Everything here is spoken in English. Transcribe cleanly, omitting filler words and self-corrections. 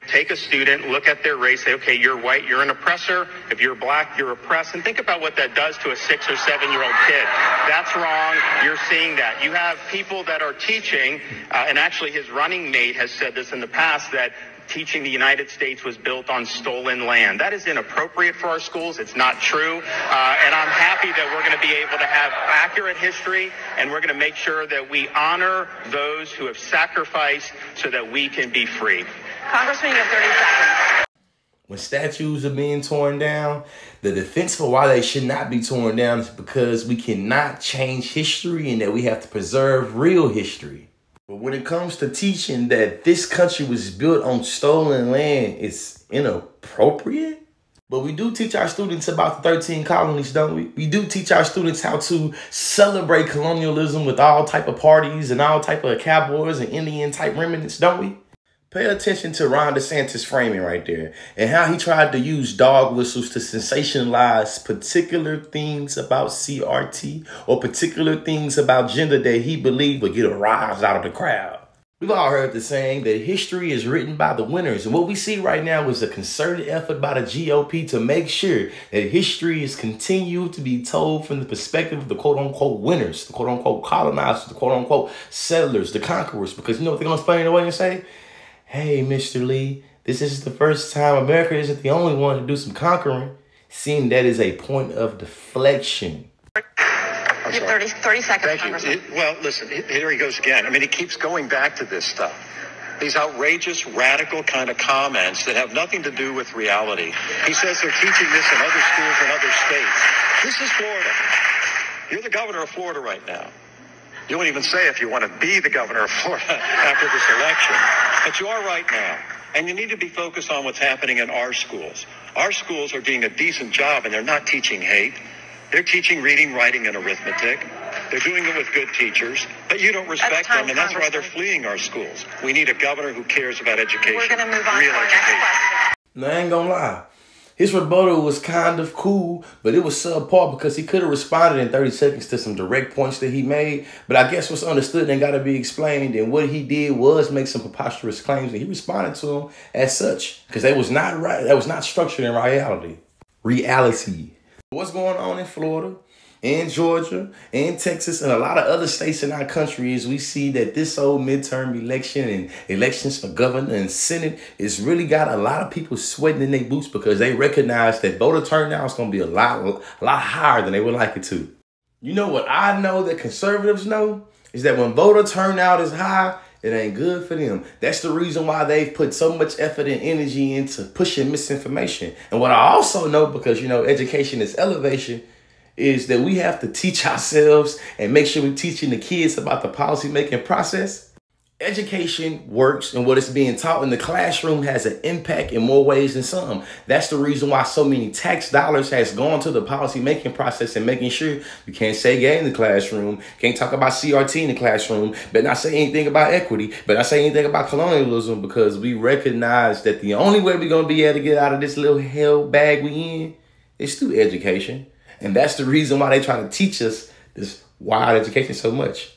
Take a student, look at their race, say, okay, you're white, you're an oppressor. If you're black, you're oppressed. And think about what that does to a 6 or 7-year-old kid. That's wrong. You're seeing that. You have people that are teaching, and actually his running mate has said this in the past, that teaching the United States was built on stolen land. That is inappropriate for our schools. It's not true. And I'm happy that we're going to be able to have accurate history, and we're going to make sure that we honor those who have sacrificed so that we can be free. Congressman, you have 30 seconds. When statues are being torn down, the defense for why they should not be torn down is because we cannot change history and that we have to preserve real history. But when it comes to teaching that this country was built on stolen land, it's inappropriate. But we do teach our students about the 13 colonies, don't we? We do teach our students how to celebrate colonialism with all type of parties and all type of cowboys and Indian type remnants, don't we? Pay attention to Ron DeSantis' framing right there and how he tried to use dog whistles to sensationalize particular things about CRT or particular things about gender that he believed would get a rise out of the crowd. We've all heard the saying that history is written by the winners. And what we see right now is a concerted effort by the GOP to make sure that history is continued to be told from the perspective of the quote-unquote winners, the quote-unquote colonizers, the quote-unquote settlers, the conquerors. Because you know what they're going to explain away and say? Hey, Mr. Lee, this is the first time America isn't the only one to do some conquering. Seeing that is a point of deflection. You have 30 seconds, Thank you. Well, listen, here he goes again. I mean, he keeps going back to this stuff. These outrageous, radical kind of comments that have nothing to do with reality. He says they're teaching this in other schools in other states. This is Florida. You're the governor of Florida right now. You won't even say if you want to be the governor of Florida after this election. But you are right now. And you need to be focused on what's happening in our schools. Our schools are doing a decent job, and they're not teaching hate. They're teaching reading, writing, and arithmetic. They're doing it with good teachers, but you don't respect them, and that's why they're fleeing our schools. We need a governor who cares about education. We're going to move on real to our education. next question. Now, I ain't gonna lie. His rebuttal was kind of cool, but it was subpar because he could have responded in 30 seconds to some direct points that he made. But I guess what's understood and got to be explained. And what he did was make some preposterous claims, and he responded to them as such because that was not right. That was not structured in reality. What's going on in Florida, in Georgia, in Texas, and a lot of other states in our country is we see that this old midterm election and elections for governor and senate is really got a lot of people sweating in their boots because they recognize that voter turnout is going to be a lot higher than they would like it to. You know what I know that conservatives know is that when voter turnout is high, it ain't good for them. That's the reason why they've put so much effort and energy into pushing misinformation. And what I also know, because, you know, education is elevation, is that we have to teach ourselves and make sure we're teaching the kids about the policy-making process. Education works, and what is being taught in the classroom has an impact in more ways than some. That's the reason why so many tax dollars has gone to the policy-making process and making sure you can't say gay in the classroom, can't talk about CRT in the classroom, but not say anything about equity, but not say anything about colonialism, because we recognize that the only way we're going to be able to get out of this little hell bag we in is through education. And that's the reason why they try to teach us this wild education so much.